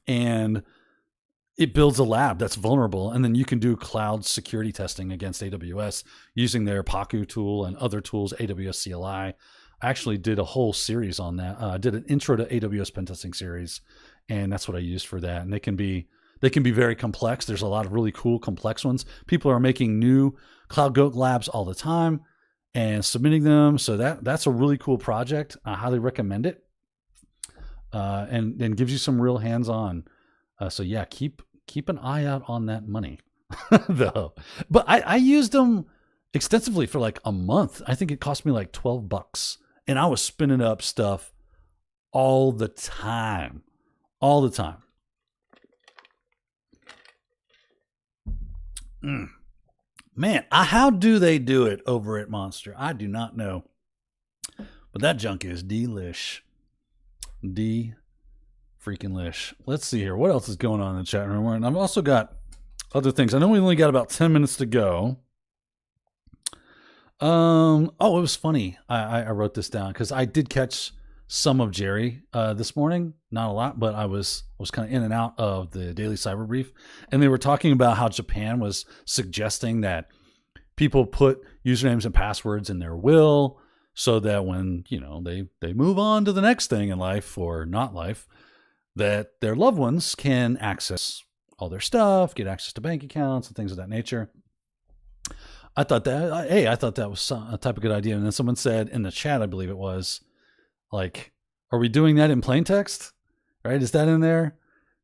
and it builds a lab that's vulnerable. And then you can do cloud security testing against AWS using their Paku tool and other tools, AWS CLI. I actually did a whole series on that. I did an intro to AWS pen testing series, and that's what I used for that. And they can be very complex. There's a lot of really cool, complex ones. People are making new CloudGoat labs all the time and submitting them. So that's a really cool project. I highly recommend it. And gives you some real hands-on. So yeah, keep an eye out on that money though. But I used them extensively for like a month. I think it cost me like $12, and I was spinning up stuff all the time. Man, how do they do it over at Monster? I do not know. But that junk is delish. Freaking-lish. Let's see here. What else is going on in the chat room? And I've also got other things. I know we only got about 10 minutes to go. It was funny. I wrote this down because I did catch some of Jerry this morning. Not a lot, but I was kind of in and out of the daily cyber brief, and they were talking about how Japan was suggesting that people put usernames and passwords in their will so that when they move on to the next thing in life or not life, that their loved ones can access all their stuff, get access to bank accounts and things of that nature. I thought that was a type of good idea. And then someone said in the chat, I believe it was, like, are we doing that in plain text? Right? Is that in there?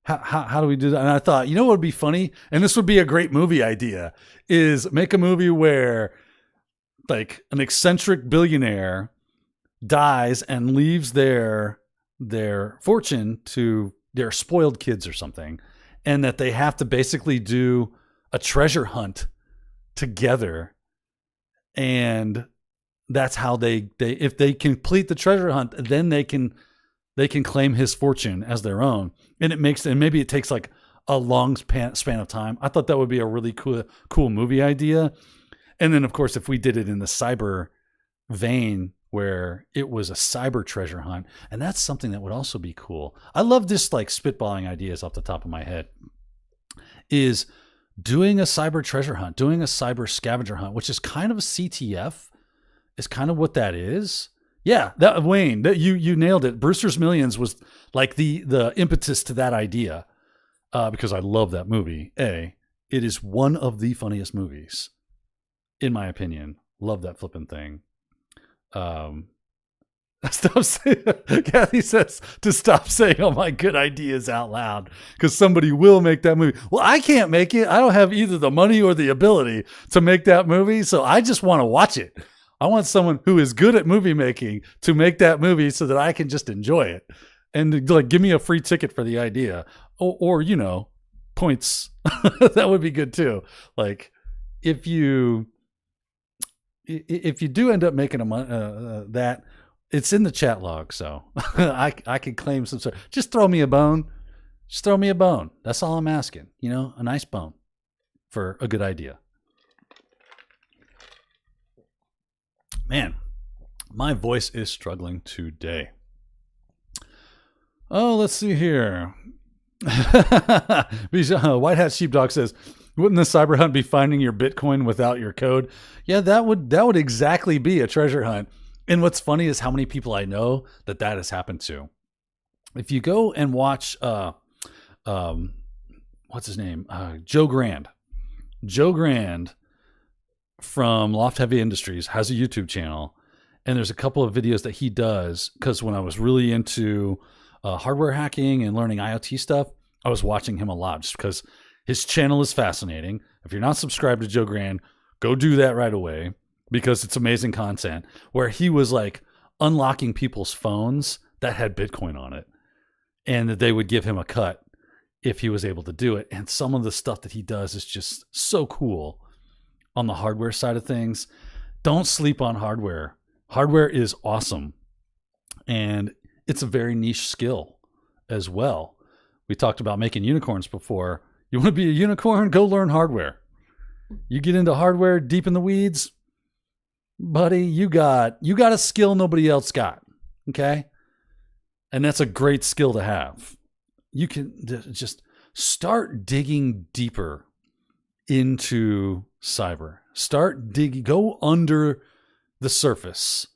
How do we do that? And I thought, what would be funny? And this would be a great movie idea, is make a movie where like an eccentric billionaire dies and leaves their fortune to their spoiled kids or something, and that they have to basically do a treasure hunt together, and that's how they if they complete the treasure hunt, then they can claim his fortune as their own. And maybe it takes like a long span of time. I thought that would be a really cool movie idea. And then of course, if we did it in the cyber vein where it was a cyber treasure hunt, and that's something that would also be cool. I love this, like, spitballing ideas off the top of my head, is doing a cyber treasure hunt, doing a cyber scavenger hunt, which is kind of a CTF, is kind of what that is. Yeah, that Wayne, that you nailed it. Brewster's Millions was like the impetus to that idea, because I love that movie. It is one of the funniest movies, in my opinion. Love that flipping thing. Stop saying, Kathy says to stop saying all my good ideas out loud, because somebody will make that movie. Well, I can't make it. I don't have either the money or the ability to make that movie, so I just want to watch it. I want someone who is good at movie making to make that movie so that I can just enjoy it, and like give me a free ticket for the idea, or you know, points. That would be good too. Like if you do end up making that, it's in the chat log, so I can claim some sort. Just throw me a bone. Just throw me a bone. That's all I'm asking. You know, a nice bone for a good idea. Man, my voice is struggling today. Oh, let's see here. White Hat Sheepdog says, wouldn't the cyber hunt be finding your Bitcoin without your code? Yeah, that would exactly be a treasure hunt. And what's funny is how many people I know that has happened to. If you go and watch, what's his name? Joe Grand. Joe Grand from Loft Heavy Industries has a YouTube channel, and there's a couple of videos that he does, because when I was really into hardware hacking and learning IoT stuff, I was watching him a lot just because his channel is fascinating. If you're not subscribed to Joe Grand, go do that right away, because it's amazing content, where he was like unlocking people's phones that had Bitcoin on it, and that they would give him a cut if he was able to do it. And some of the stuff that he does is just so cool on the hardware side of things. Don't sleep on hardware. Hardware is awesome, and it's a very niche skill as well. We talked about making unicorns before. You want to be a unicorn? Go learn hardware. You get into hardware deep in the weeds, buddy, you got a skill nobody else got. Okay? And that's a great skill to have. You can just start digging deeper into cyber. Start digging, go under the surface.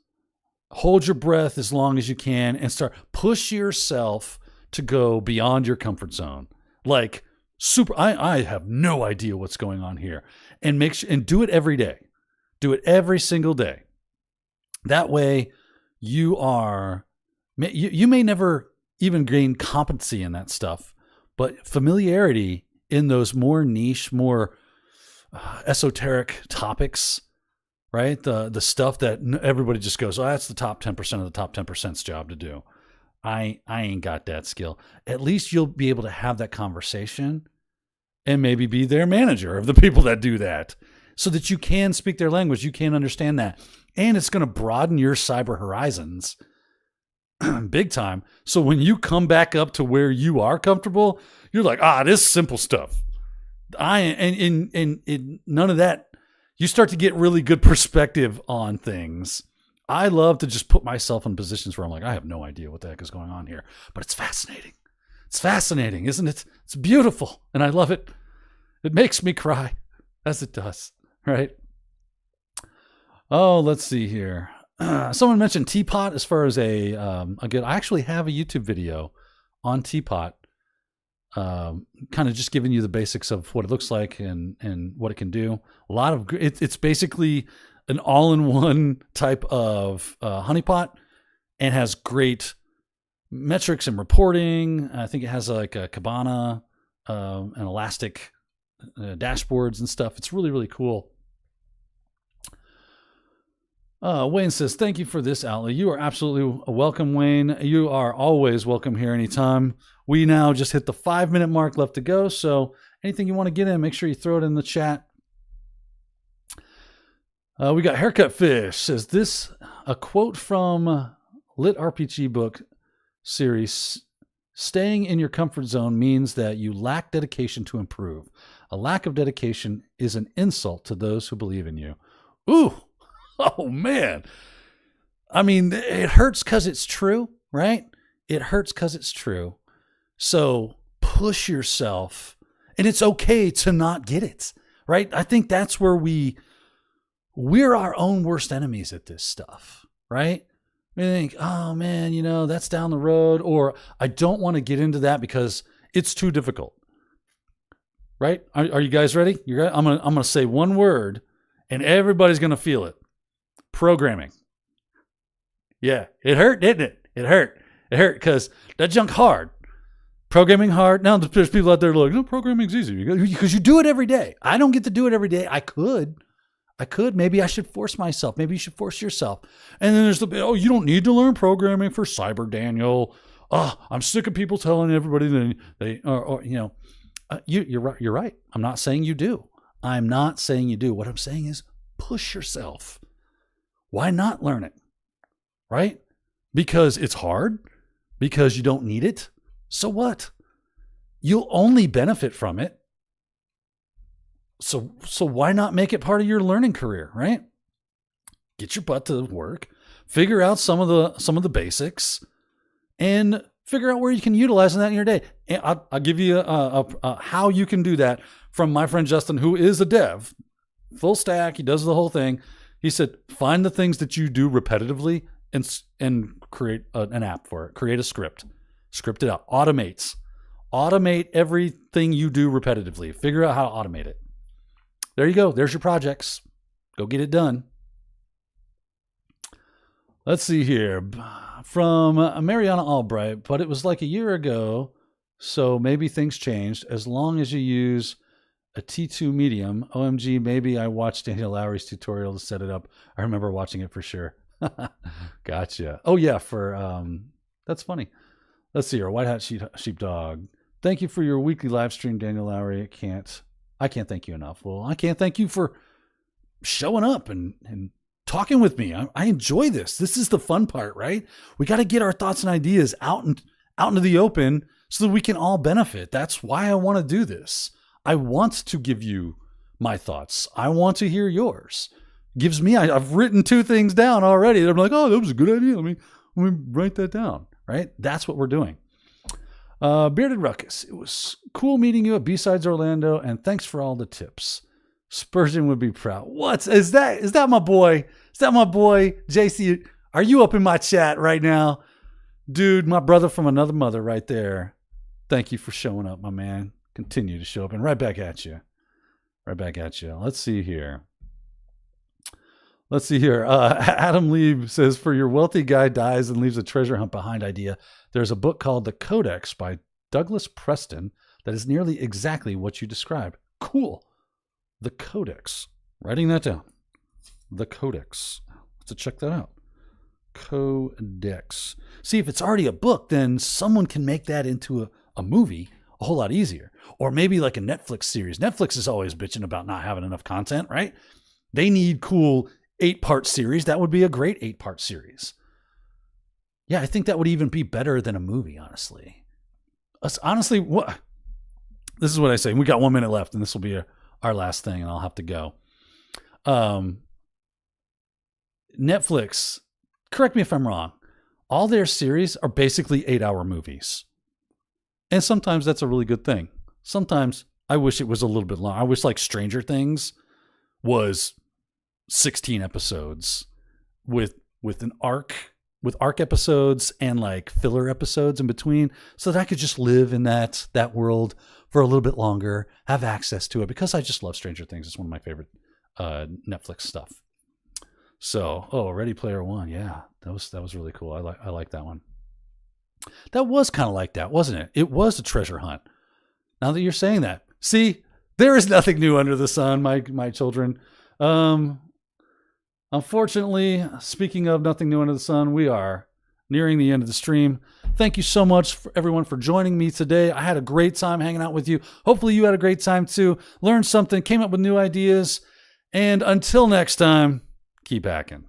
Hold your breath as long as you can and start push yourself to go beyond your comfort zone. Like I have no idea what's going on here, and and do it every day. Do it every single day. That way you may never even gain competency in that stuff, but familiarity in those more niche, more esoteric topics, right? The stuff that everybody just goes, oh, that's the top 10% of the top 10%'s job to do. I ain't got that skill. At least you'll be able to have that conversation and maybe be their manager of the people that do that, so that you can speak their language. You can understand that. And it's going to broaden your cyber horizons big time. So when you come back up to where you are comfortable, you're like, this simple stuff. And none of that. You start to get really good perspective on things. I love to just put myself in positions where I'm like, I have no idea what the heck is going on here, but it's fascinating. It's fascinating, isn't it? It's beautiful, and I love it. It makes me cry, as it does, right? Oh, let's see here. Someone mentioned Teapot as far as a good. I actually have a YouTube video on Teapot, kind of just giving you the basics of what it looks like and what it can do. A lot of it's basically an all-in-one type of honeypot, and has great metrics and reporting. I think it has like a Kibana and Elastic dashboards and stuff. It's really, really cool. Wayne says, thank you for this outlet. You are absolutely welcome, Wayne. You are always welcome here anytime. We now just hit the 5-minute mark left to go. So anything you want to get in, make sure you throw it in the chat. We got Haircut Fish. Says this, a quote from Lit RPG book series. Staying in your comfort zone means that you lack dedication to improve. A lack of dedication is an insult to those who believe in you. Ooh. Oh, man. I mean, it hurts because it's true, right? It hurts because it's true. So push yourself. And it's okay to not get it, right? I think that's where we're our own worst enemies at this stuff, right? We think, oh, man, that's down the road. Or I don't want to get into that because it's too difficult, right? Are you guys ready? You're ready? I'm gonna say one word and everybody's going to feel it. Programming. Yeah, it hurt, didn't it? It hurt because that junk hard. Programming hard. Now there's people out there like, no, programming's easy because you do it every day. I don't get to do it every day. I could. Maybe I should force myself. Maybe you should force yourself. And then there's you don't need to learn programming for Cyber Daniel. Oh, I'm sick of people telling everybody that you're right. I'm not saying you do. What I'm saying is push yourself. Why not learn it? Right? Because it's hard? Because you don't need it? So what? You'll only benefit from it. So why not make it part of your learning career, right? Get your butt to work, figure out some of the basics, and figure out where you can utilize that in your day. And I'll give you a how you can do that from my friend Justin, who is a dev, full stack. He does the whole thing. He said, find the things that you do repetitively and create an app for it. Create a script. Script it out. Automate everything you do repetitively. Figure out how to automate it. There you go. There's your projects. Go get it done. Let's see here. From Mariana Albright, but it was like a year ago, so maybe things changed. As long as you use a T2 medium, OMG, maybe I watched Daniel Lowry's tutorial to set it up. I remember watching it for sure. Gotcha. Oh yeah, that's funny. Let's see here. White Hat Sheepdog. Thank you for your weekly live stream, Daniel Lowry. I can't thank you enough. Well, I can't thank you for showing up and talking with me. I enjoy this. This is the fun part, right? We got to get our thoughts and ideas out into the open so that we can all benefit. That's why I want to do this. I want to give you my thoughts. I want to hear yours. I've written 2 things down already. I'm like, oh, that was a good idea. Let me write that down, right? That's what we're doing. Bearded Ruckus. It was cool meeting you at B-Sides Orlando, and thanks for all the tips. Spurgeon would be proud. What? Is that my boy? Is that my boy? JC, are you up in my chat right now? Dude, my brother from another mother right there. Thank you for showing up, my man. Continue to show up, and right back at you. Let's see here. Adam Lieb says, for your wealthy guy dies and leaves a treasure hunt behind idea, there's a book called The Codex by Douglas Preston that is nearly exactly what you described. Cool. The Codex. Writing that down. The Codex. Let's check that out. Codex. See, if it's already a book, then someone can make that into a movie a whole lot easier. Or maybe like a Netflix series. Netflix is always bitching about not having enough content, right? They need cool 8-part series. That would be a great 8-part series. Yeah, I think that would even be better than a movie, honestly. This is what I say. We got 1 minute left, and this will be our last thing, and I'll have to go. Netflix, correct me if I'm wrong, all their series are basically 8-hour movies. And sometimes that's a really good thing. Sometimes I wish it was a little bit long. I wish like Stranger Things was 16 episodes with an arc, with arc episodes and like filler episodes in between, so that I could just live in that world for a little bit longer, have access to it, because I just love Stranger Things. It's one of my favorite Netflix stuff. So, Ready Player One, yeah, that was really cool. I like that one. That was kind of like that, wasn't it? It was a treasure hunt. Now that you're saying that, see, there is nothing new under the sun, my children. Unfortunately, speaking of nothing new under the sun, we are nearing the end of the stream. Thank you so much for everyone for joining me today. I had a great time hanging out with you. Hopefully you had a great time too. Learned something, came up with new ideas. And until next time, keep hacking.